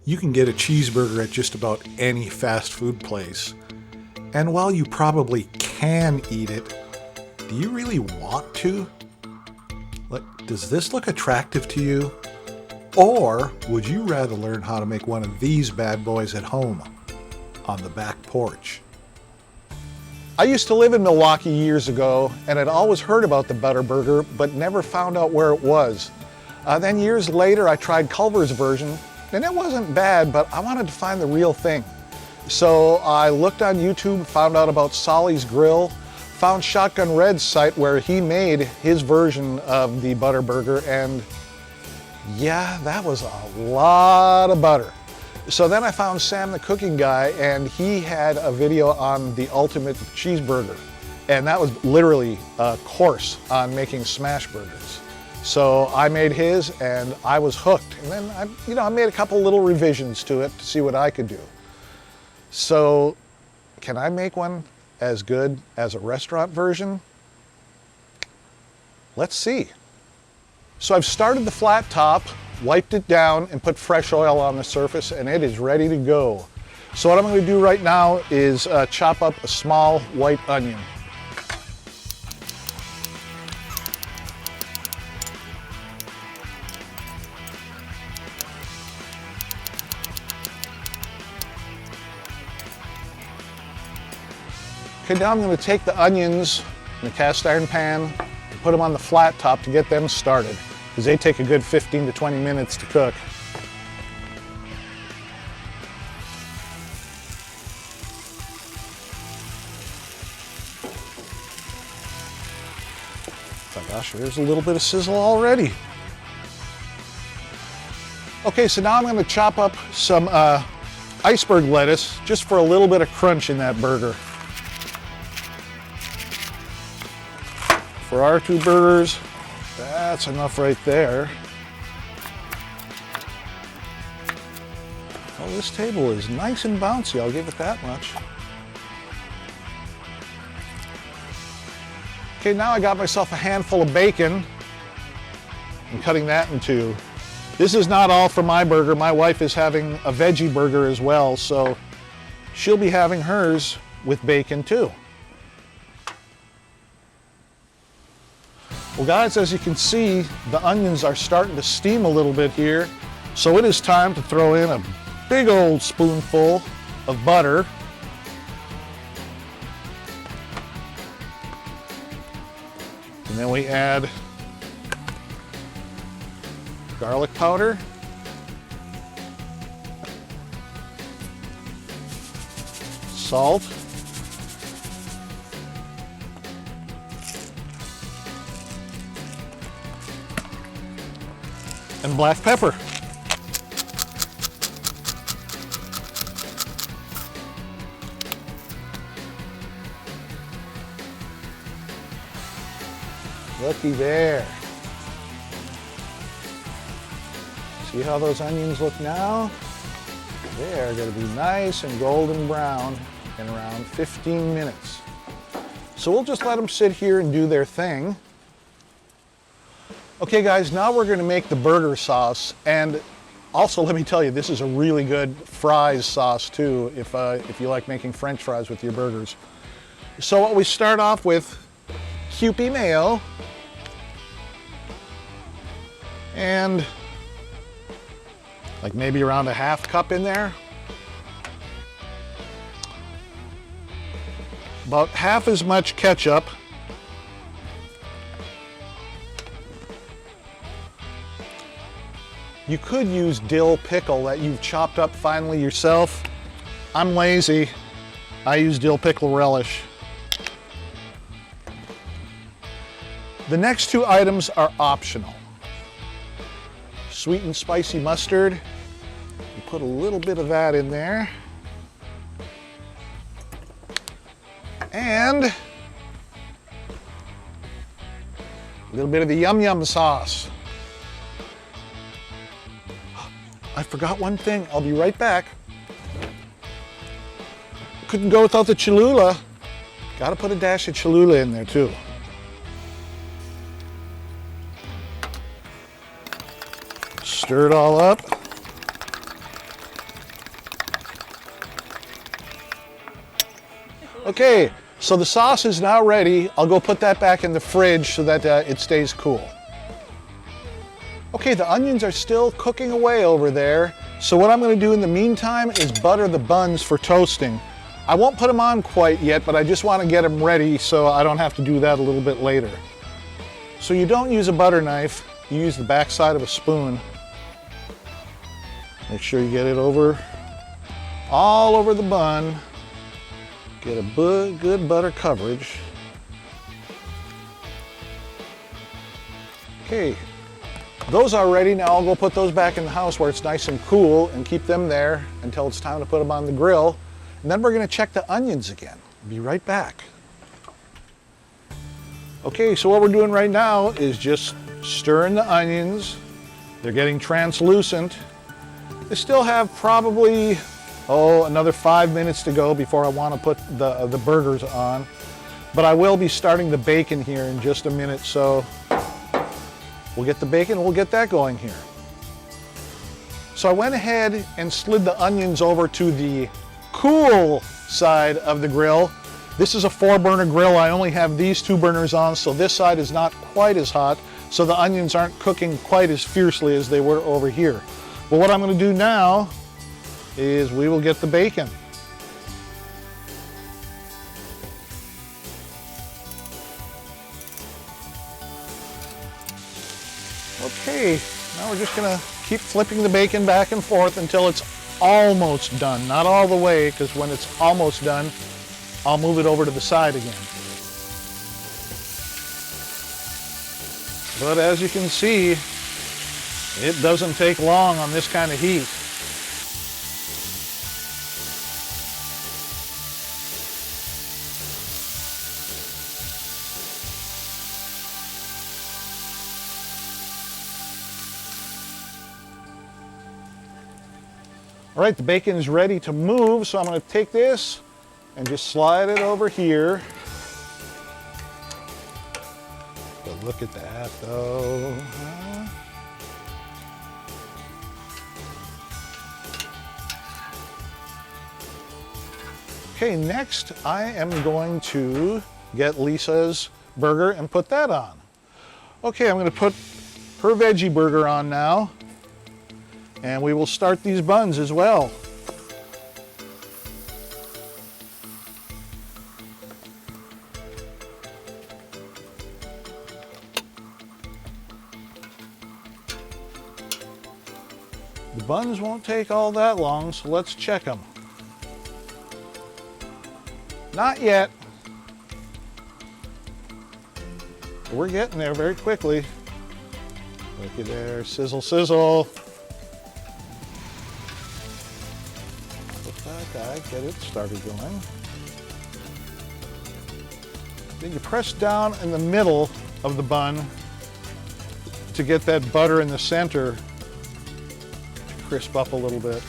You can get a cheeseburger at just about any fast food place. And while you probably can eat it, do you really want to? Like, does this look attractive to you? Or would you rather learn how to make one of these bad boys at home on the back porch? I used to live in Milwaukee years ago and had always heard about the Butter Burger but never found out where it was. Then years later I tried Culver's version and it wasn't bad, but I wanted to find the real thing. So I looked on YouTube, found out about Solly's Grill, found Shotgun Red's site where he made his version of the Butter Burger, and yeah, that was a lot of butter. So then I found Sam the Cooking Guy, and he had a video on the ultimate cheeseburger. And that was literally a course on making smash burgers. So I made his and I was hooked. And then I made a couple little revisions to it to see what I could do. So can I make one as good as a restaurant version? Let's see. So I've started the flat top, wiped it down, and put fresh oil on the surface, and it is ready to go. So what I'm going to do right now is chop up a small white onion. Okay, now I'm going to take the onions in the cast iron pan and put them on the flat top to get them started, because they take a good 15 to 20 minutes to cook. Oh gosh, there's a little bit of sizzle already. Okay, so now I'm going to chop up some iceberg lettuce just for a little bit of crunch in that burger. For our two burgers, that's enough right there. Oh, this table is nice and bouncy, I'll give it that much. Okay, now I got myself a handful of bacon. I'm cutting that in two. This is not all for my burger. My wife is having a veggie burger as well, so she'll be having hers with bacon too. Well guys, as you can see, the onions are starting to steam a little bit here. So it is time to throw in a big old spoonful of butter. And then we add garlic powder. Salt. And black pepper. Looky there. See how those onions look now? They are going to be nice and golden brown in around 15 minutes. So we'll just let them sit here and do their thing. Okay guys, now we're going to make the burger sauce, and also let me tell you, this is a really good fries sauce too if you like making French fries with your burgers. So what we start off with, Kewpie mayo, and like maybe around a half cup in there. About half as much ketchup. You could use dill pickle that you've chopped up finely yourself. I'm lazy. I use dill pickle relish. The next two items are optional. Sweet and spicy mustard. You put a little bit of that in there. And a little bit of the yum yum sauce. I forgot one thing. I'll be right back. Couldn't go without the Cholula. Got to put a dash of Cholula in there too. Stir it all up. Okay, so the sauce is now ready. I'll go put that back in the fridge so that it stays cool. Okay, the onions are still cooking away over there. So what I'm going to do in the meantime is butter the buns for toasting. I won't put them on quite yet, but I just want to get them ready so I don't have to do that a little bit later. So you don't use a butter knife, you use the back side of a spoon. Make sure you get it over, all over the bun. Get a good butter coverage. Okay, those are ready. Now I'll go put those back in the house where it's nice and cool and keep them there until it's time to put them on the grill. And then we're going to check the onions again. Be right back. Okay, so what we're doing right now is just stirring the onions. They're getting translucent. They still have probably, another 5 minutes to go before I want to put the burgers on. But I will be starting the bacon here in just a minute, so we'll get the bacon, we'll get that going here. So I went ahead and slid the onions over to the cool side of the grill. This is a 4-burner grill. I only have these 2 burners on, so this side is not quite as hot, so the onions aren't cooking quite as fiercely as they were over here. But what I'm going to do now is we will get the bacon. Okay, now we're just going to keep flipping the bacon back and forth until it's almost done. Not all the way, because when it's almost done, I'll move it over to the side again. But as you can see, it doesn't take long on this kind of heat. All right, the bacon is ready to move, so I'm going to take this and just slide it over here. But look at that, though. Okay, next I am going to get Lisa's burger and put that on. Okay, I'm going to put her veggie burger on now. And we will start these buns as well. The buns won't take all that long, so let's check them. Not yet. We're getting there very quickly. Look at there, sizzle, sizzle. Get it started going. Then you press down in the middle of the bun to get that butter in the center to crisp up a little bit.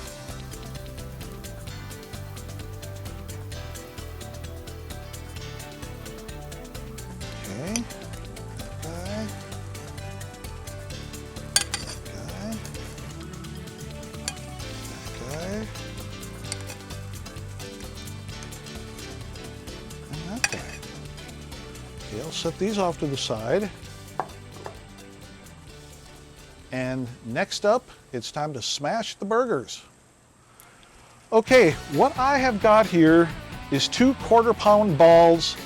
Okay. Okay. Okay. Okay. Okay, I'll set these off to the side. And next up, it's time to smash the burgers. Okay, what I have got here is 2 quarter-pound balls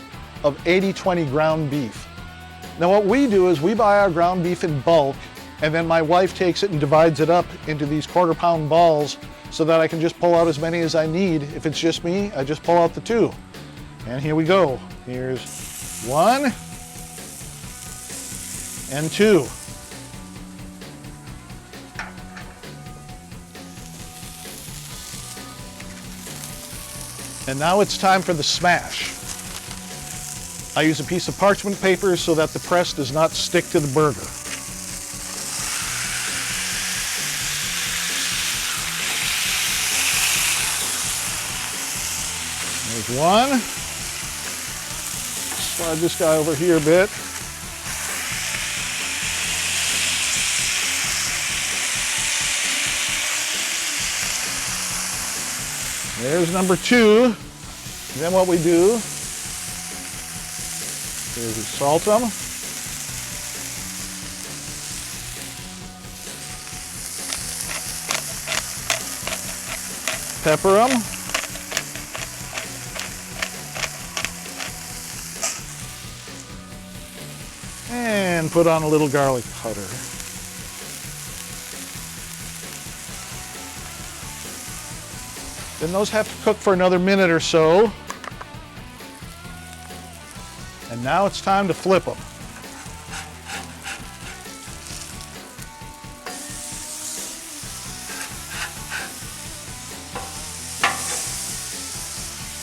of 80/20 ground beef. Now what we do is we buy our ground beef in bulk, and then my wife takes it and divides it up into these quarter-pound balls so that I can just pull out as many as I need. If it's just me, I just pull out the 2. And here we go. Here's 1 and 2. And now it's time for the smash. I use a piece of parchment paper so that the press does not stick to the burger. There's 1. Slide this guy over here a bit. There's number 2. Then what we do is we salt them. Pepper them. And put on a little garlic powder. Then those have to cook for another minute or so. And now it's time to flip them.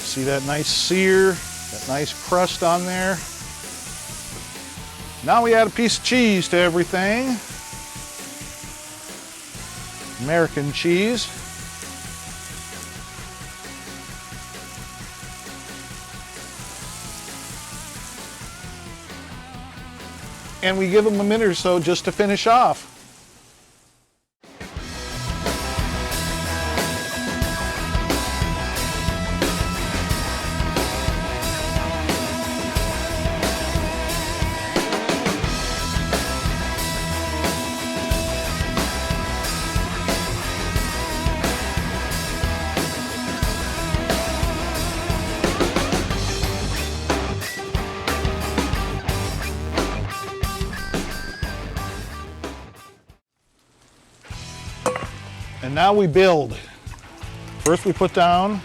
See that nice sear, that nice crust on there? Now we add a piece of cheese to everything. American cheese. And we give them a minute or so just to finish off. And now we build. First we put down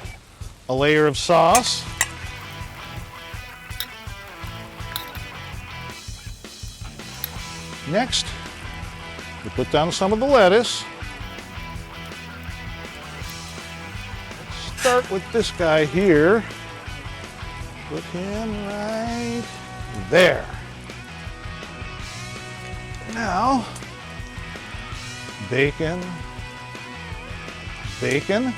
a layer of sauce. Next, we put down some of the lettuce. Let's start with this guy here. Put him right there. Now, bacon. Bacon.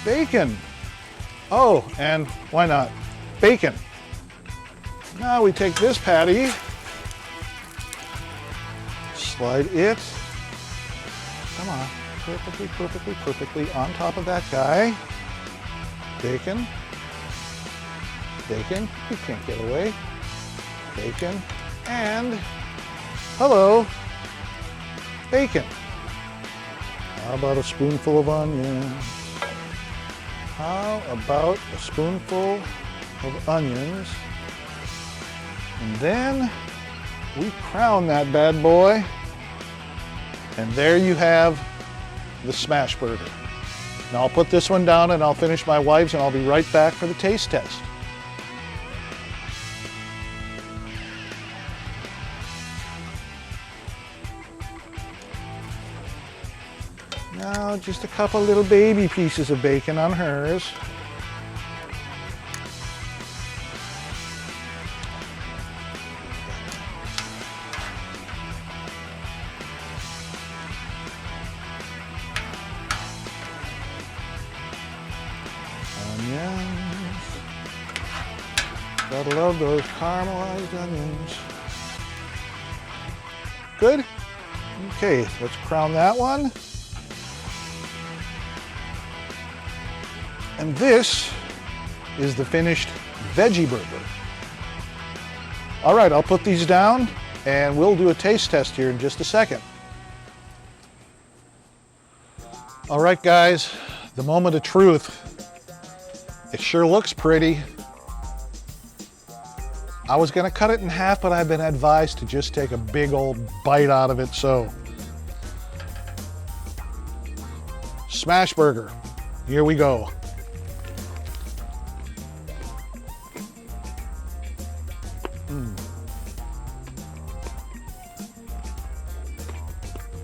Bacon. Oh, and why not? Bacon. Now we take this patty, slide it, come on, perfectly on top of that guy. Bacon. Bacon. You can't get away. Bacon. And, hello, bacon. How about a spoonful of onions? How about a spoonful of onions? And then we crown that bad boy. And there you have the smash burger. Now I'll put this one down and I'll finish my wife's and I'll be right back for the taste test. Now, just a couple little baby pieces of bacon on hers. Onions. Gotta love those caramelized onions. Good? Okay, let's crown that one. And this is the finished veggie burger. All right, I'll put these down and we'll do a taste test here in just a second. All right, guys, the moment of truth. It sure looks pretty. I was gonna cut it in half, but I've been advised to just take a big old bite out of it, so. Smash burger, here we go.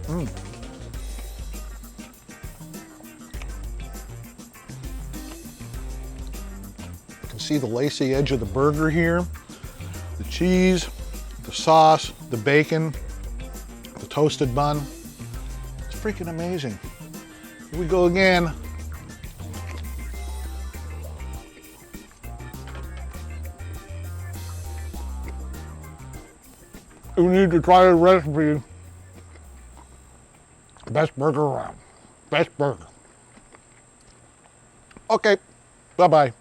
You can see the lacy edge of the burger here, the cheese, the sauce, the bacon, the toasted bun. It's freaking amazing. Here we go again. You need to try the recipe. Best burger around. Best burger. Okay, bye-bye.